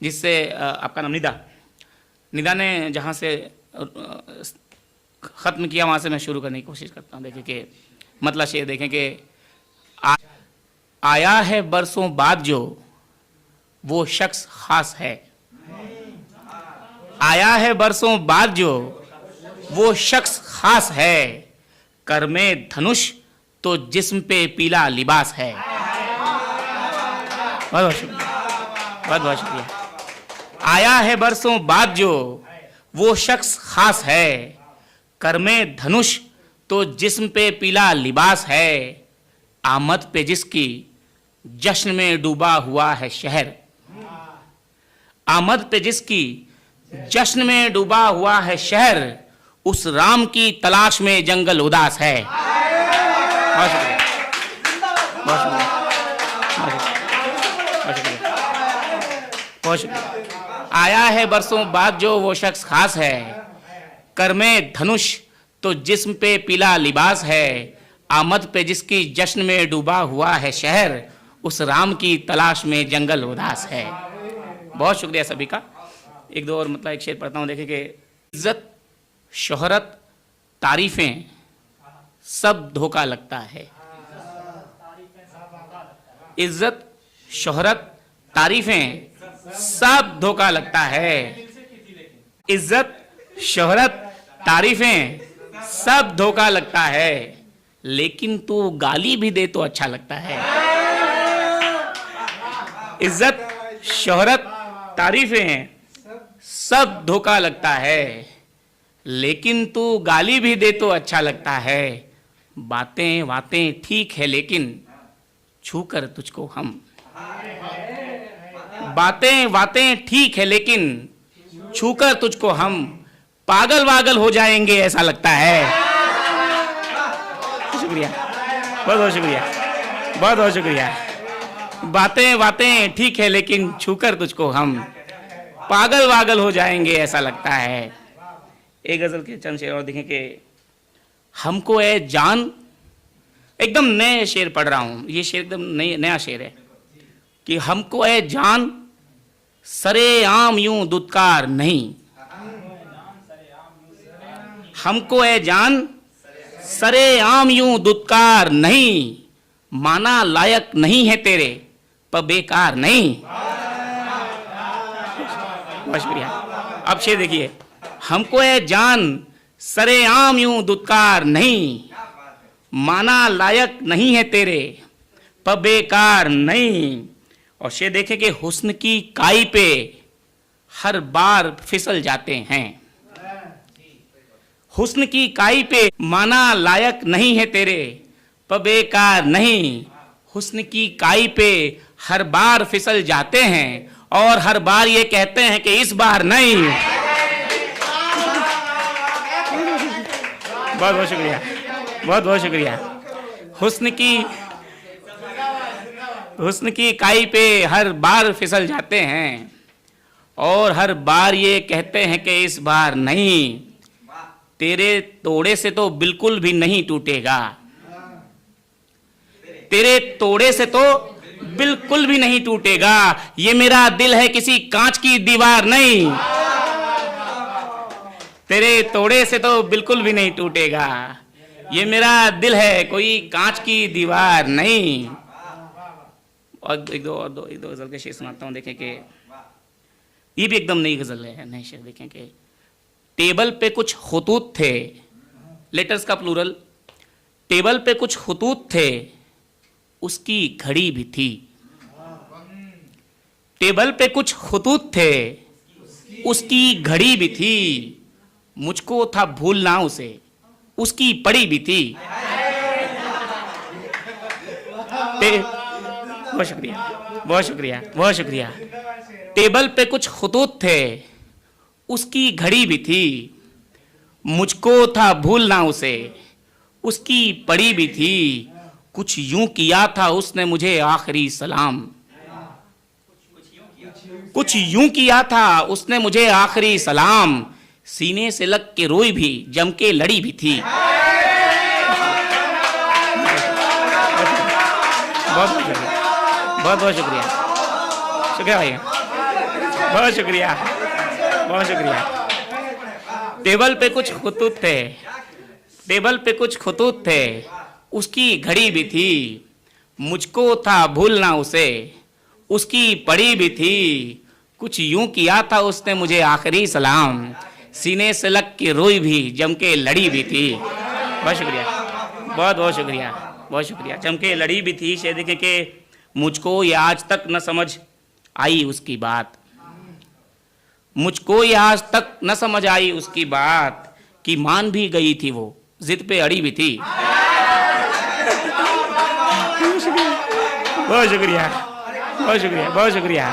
जिससे आपका नाम निदा ने जहाँ से ख़त्म किया वहाँ से मैं शुरू करने की कोशिश करता हूँ। देखिए कि मतलब शेर देखें कि आया है बरसों बाद जो वो शख्स खास है। आया है बरसों बाद जो वो शख्स खास है। कर में धनुष तो जिस्म पे पीला लिबास है। बहुत बहुत शुक्रिया, बहुत बहुत शुक्रिया। आया है बरसों बाद जो वो शख्स खास है। कर में धनुष तो जिस्म पे पीला लिबास है। आमद पे जिसकी जश्न में डूबा हुआ है शहर। आमद पे जिसकी जश्न में डूबा हुआ है शहर। उस राम की तलाश में जंगल उदास है। बहुत शुक्रिया, बहुत शुक्रिया, बहुत शुक्रिया, बहुत शुक्रिया। आया है बरसों बाद जो वो शख्स खास है। कर में धनुष तो जिस्म पे पीला लिबास है। आमद पे जिसकी जश्न में डूबा हुआ है शहर। उस राम की तलाश में जंगल उदास है। बहुत शुक्रिया सभी का। एक दो और मतलब एक शेर पढ़ता हूँ। देखें कि इज्जत शोहरत तारीफें सब धोखा लगता है। इज्जत शोहरत तारीफें सब धोखा लगता है। इज्जत शोहरत तारीफें सब धोखा लगता है। लेकिन तू गाली भी दे तो अच्छा लगता है। इज्जत शोहरत तारीफें सब धोखा लगता है। लेकिन तू गाली भी दे तो अच्छा लगता है। बातें बातें ठीक है लेकिन छूकर तुझको हम। बातें बातें ठीक है लेकिन छूकर तुझको हम पागल वागल हो जाएंगे ऐसा लगता है। शुक्रिया, बहुत बहुत शुक्रिया, बहुत बहुत शुक्रिया। बातें बातें ठीक है लेकिन छूकर तुझको हम पागल वागल हो जाएंगे ऐसा लगता है। एक गजल के चंद शेर और देखें कि हमको ए जान, एकदम नए शेर पढ़ रहा हूँ, ये शेर एकदम नया शेर है कि हमको ए जान सरे आम यूं दुत्कार नहीं। हमको ए जान सरे आम यूं दुत्कार नहीं। माना लायक नहीं है तेरे पर बेकार नहीं। बहुत शुक्रिया। अब शेर देखिए, हमको ए जान सरे आम यूं दुत्कार नहीं। माना लायक नहीं है तेरे पर बेकार नहीं। और शेर देखे कि हुस्न की काई पे हर बार फिसल जाते हैं। हुस्न की काई पे माना लायक नहीं है तेरे पर बेकार नहीं। हुस्न की काई पे हर बार फिसल जाते हैं और हर बार ये कहते हैं कि इस बार नहीं। बहुत बहुत शुक्रिया, बहुत बहुत शुक्रिया। हुस्न की काई पे हर बार फिसल जाते हैं और हर बार ये कहते हैं कि इस बार नहीं। तेरे तोड़े से तो बिल्कुल भी नहीं टूटेगा। तेरे तोड़े से तो बिल्कुल भी नहीं टूटेगा। ये मेरा दिल है किसी कांच की दीवार नहीं। तेरे तोड़े से तो बिल्कुल भी नहीं टूटेगा। ये मेरा दिल है कोई कांच की दीवार नहीं। और एक दो गजल के शेर सुनाता हूँ। देखें कि ये भी एकदम नई गजल है, नए शेर देखें कि टेबल पे कुछ खुतूत थे, लेटर्स का प्लूरल। टेबल पे कुछ खुतूत थे, उसकी घड़ी भी थी। टेबल पे कुछ खुतूत थे, उसकी घड़ी भी थी। मुझको था भूलना उसे, उसकी पड़ी भी थी। बहुत शुक्रिया, बहुत शुक्रिया, बहुत शुक्रिया। टेबल पे कुछ खुतूत थे, उसकी घड़ी भी थी। मुझको था भूलना उसे, उसकी पड़ी भी थी। कुछ यूं किया था उसने मुझे आखिरी सलाम। कुछ यूं किया था उसने मुझे आखिरी सलाम। सीने से लग के रोई भी, जम के लड़ी भी थी। बहुत बहुत शुक्रिया, बहुत बहुत शुक्रिया, शुक्रिया भैया। बहुत शुक्रिया, बहुत शुक्रिया। टेबल पे कुछ खुतूत थे, टेबल पे कुछ खुतूत थे, उसकी घड़ी भी थी, मुझको था भूलना उसे, उसकी पड़ी भी थी, कुछ यूं किया था उसने मुझे आखिरी सलाम, सीने से लग के रोई भी, जम के लड़ी भी थी। बहुत शुक्रिया, बहुत बहुत शुक्रिया, बहुत शुक्रिया। जम के लड़ी भी थी, शायद देखें कि मुझको ये आज तक न समझ आई उसकी बात, मुझको ये आज तक न समझ आई उसकी बात, कि मान भी गई थी वो, जिद पे अड़ी भी थी। बहुत शुक्रिया, बहुत शुक्रिया, बहुत शुक्रिया,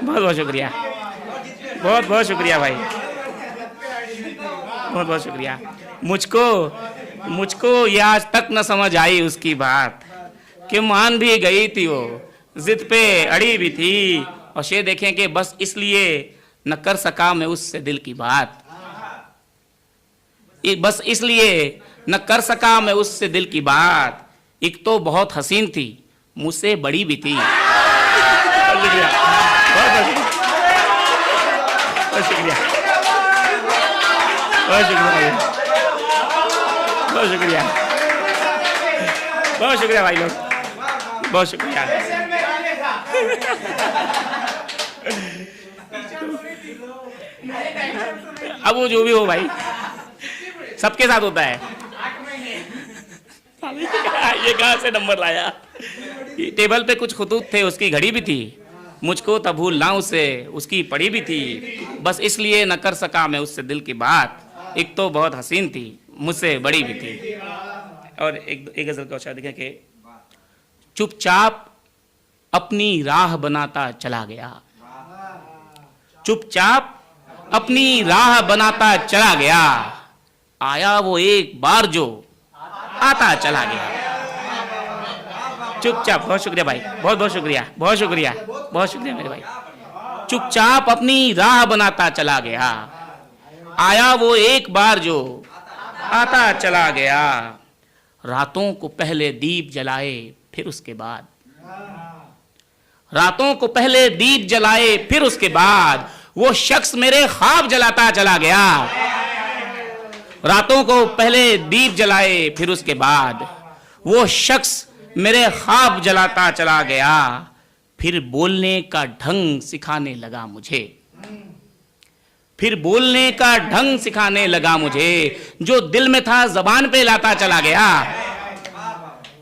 बहुत बहुत शुक्रिया, बहुत बहुत शुक्रिया भाई, बहुत बहुत शुक्रिया। मुझको ये आज तक न समझ आई उसकी बात, कि मान भी गई थी वो, जिद पे अड़ी भी थी, और ये देखें कि बस इसलिए न कर सका मैं उससे दिल की बात, बस इसलिए न कर सका मैं उससे दिल की बात, एक तो बहुत हसीन थी, मुझसे बड़ी भी थी। बहुत शुक्रिया, बहुत शुक्रिया, बहुत शुक्रिया, बहुत शुक्रिया, बहुत शुक्रिया भाई लोग, बहुत शुक्रिया। अब वो जो भी हो भाई, सबके साथ होता है। ये कहाँ से नंबर लाया? टेबल पे कुछ खुतूत थे, उसकी घड़ी भी थी, मुझको तब भूलना उसे, उसकी पड़ी भी थी, बस इसलिए न कर सका मैं उससे दिल की बात, एक तो बहुत हसीन थी, मुझसे बड़ी भी थी। और एक गजल का शेर देखें कि चुपचाप अपनी राह बनाता चला गया, चुपचाप अपनी राह बनाता चला गया, आया वो एक बार जो आता चला गया। चुपचाप, बहुत शुक्रिया भाई, बहुत बहुत शुक्रिया, बहुत शुक्रिया, बहुत शुक्रिया मेरे भाई। चुपचाप अपनी राह बनाता चला गया, आया वो एक बार जो आता चला गया, रातों को पहले दीप जलाए फिर उसके बाद, रातों को पहले दीप जलाए फिर उसके बाद, वो शख्स मेरे ख्वाब जलाता चला गया, रातों को पहले दीप जलाए फिर उसके बाद, वो शख्स मेरे ख्वाब जलाता चला गया, फिर बोलने का ढंग सिखाने लगा मुझे, फिर बोलने का ढंग सिखाने लगा मुझे, जो दिल में था जबान पे लाता चला गया,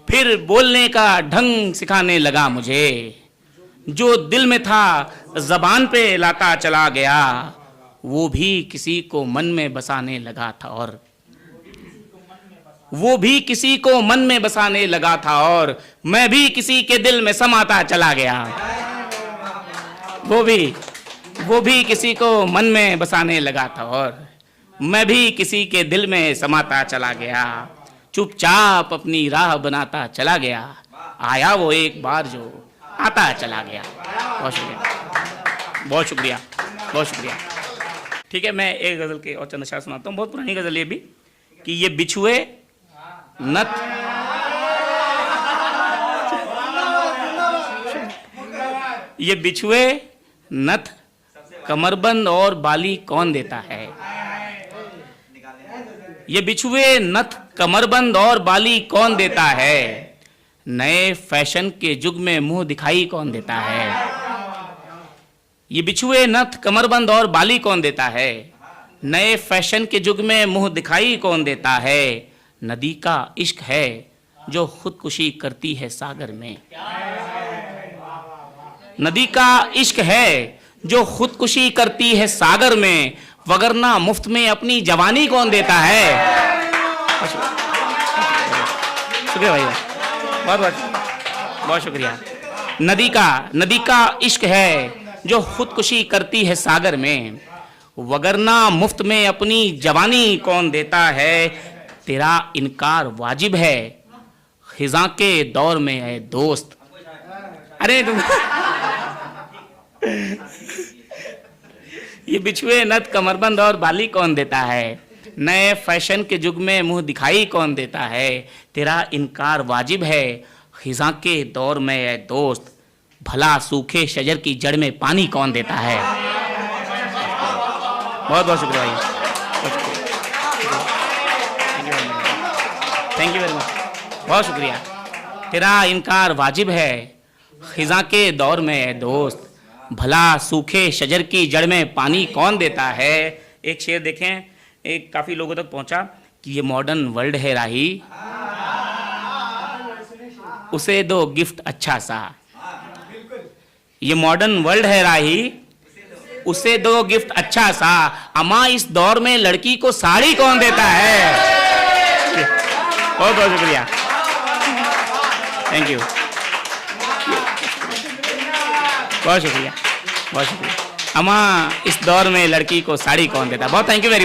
फिर बोलने का ढंग सिखाने लगा मुझे, जो दिल में था जबान पे लाता चला गया, वो भी किसी को मन में बसाने लगा था, और वो भी किसी को मन में बसाने लगा था, और मैं भी किसी के दिल में समाता चला गया, वो भी किसी को मन में बसाने लगा था, और मैं भी किसी के दिल में समाता चला गया, चुपचाप अपनी राह बनाता चला गया, आया वो एक बार जो आता चला गया। बहुत शुक्रिया, बहुत शुक्रिया, बहुत शुक्रिया। ठीक है, मैं एक गजल के और चंद अशआर सुनाता हूँ, बहुत पुरानी गजल ये भी, कि ये बिछुए नथ, ये बिछुए नथ कमरबंद और बाली कौन देता है, ये बिछुए नथ कमरबंद और बाली कौन देता है, नए फैशन के युग में मुंह दिखाई कौन देता है, ये बिछुए नथ कमरबंद और बाली कौन देता है, नए फैशन के युग में मुंह दिखाई कौन देता है, नदी का इश्क है जो खुदकुशी करती है सागर में, नदी का इश्क है जो खुदकुशी करती है सागर में, वगरना मुफ्त में अपनी जवानी कौन देता है। शुक्रिया भाई, बहुत बहुत बहुत शुक्रिया। नदी का इश्क है जो खुदकुशी करती है सागर में, वगरना मुफ्त में अपनी जवानी कौन देता है, तेरा इनकार वाजिब है खिजा के दौर में है दोस्त। अरे तुम ये बिछुए नथ कमरबंद और बाली कौन देता है, नए फैशन के युग में मुंह दिखाई कौन देता है, तेरा इनकार वाजिब है खिजा के दौर में है दोस्त, भला सूखे शजर की जड़ में पानी कौन देता है। बहुत बहुत शुक्रिया भाई, थैंक यू वेरी मच, बहुत शुक्रिया। तेरा इनकार वाजिब है खिज़ां के दौर में दोस्त, भला सूखे शजर की जड़ में पानी कौन देता है। एक शेर देखें, एक काफ़ी लोगों तक पहुंचा कि ये मॉडर्न वर्ल्ड है राही, उसे दो गिफ्ट अच्छा सा। ये मॉडर्न वर्ल्ड है राही, उसे दो गिफ्ट अच्छा सा। अमा इस दौर में लड़की को साड़ी कौन देता है। बहुत बहुत शुक्रिया, थैंक यू, बहुत शुक्रिया, बहुत शुक्रिया। अमा इस दौर में लड़की को साड़ी कौन देता है। बहुत थैंक यू वेरी मच।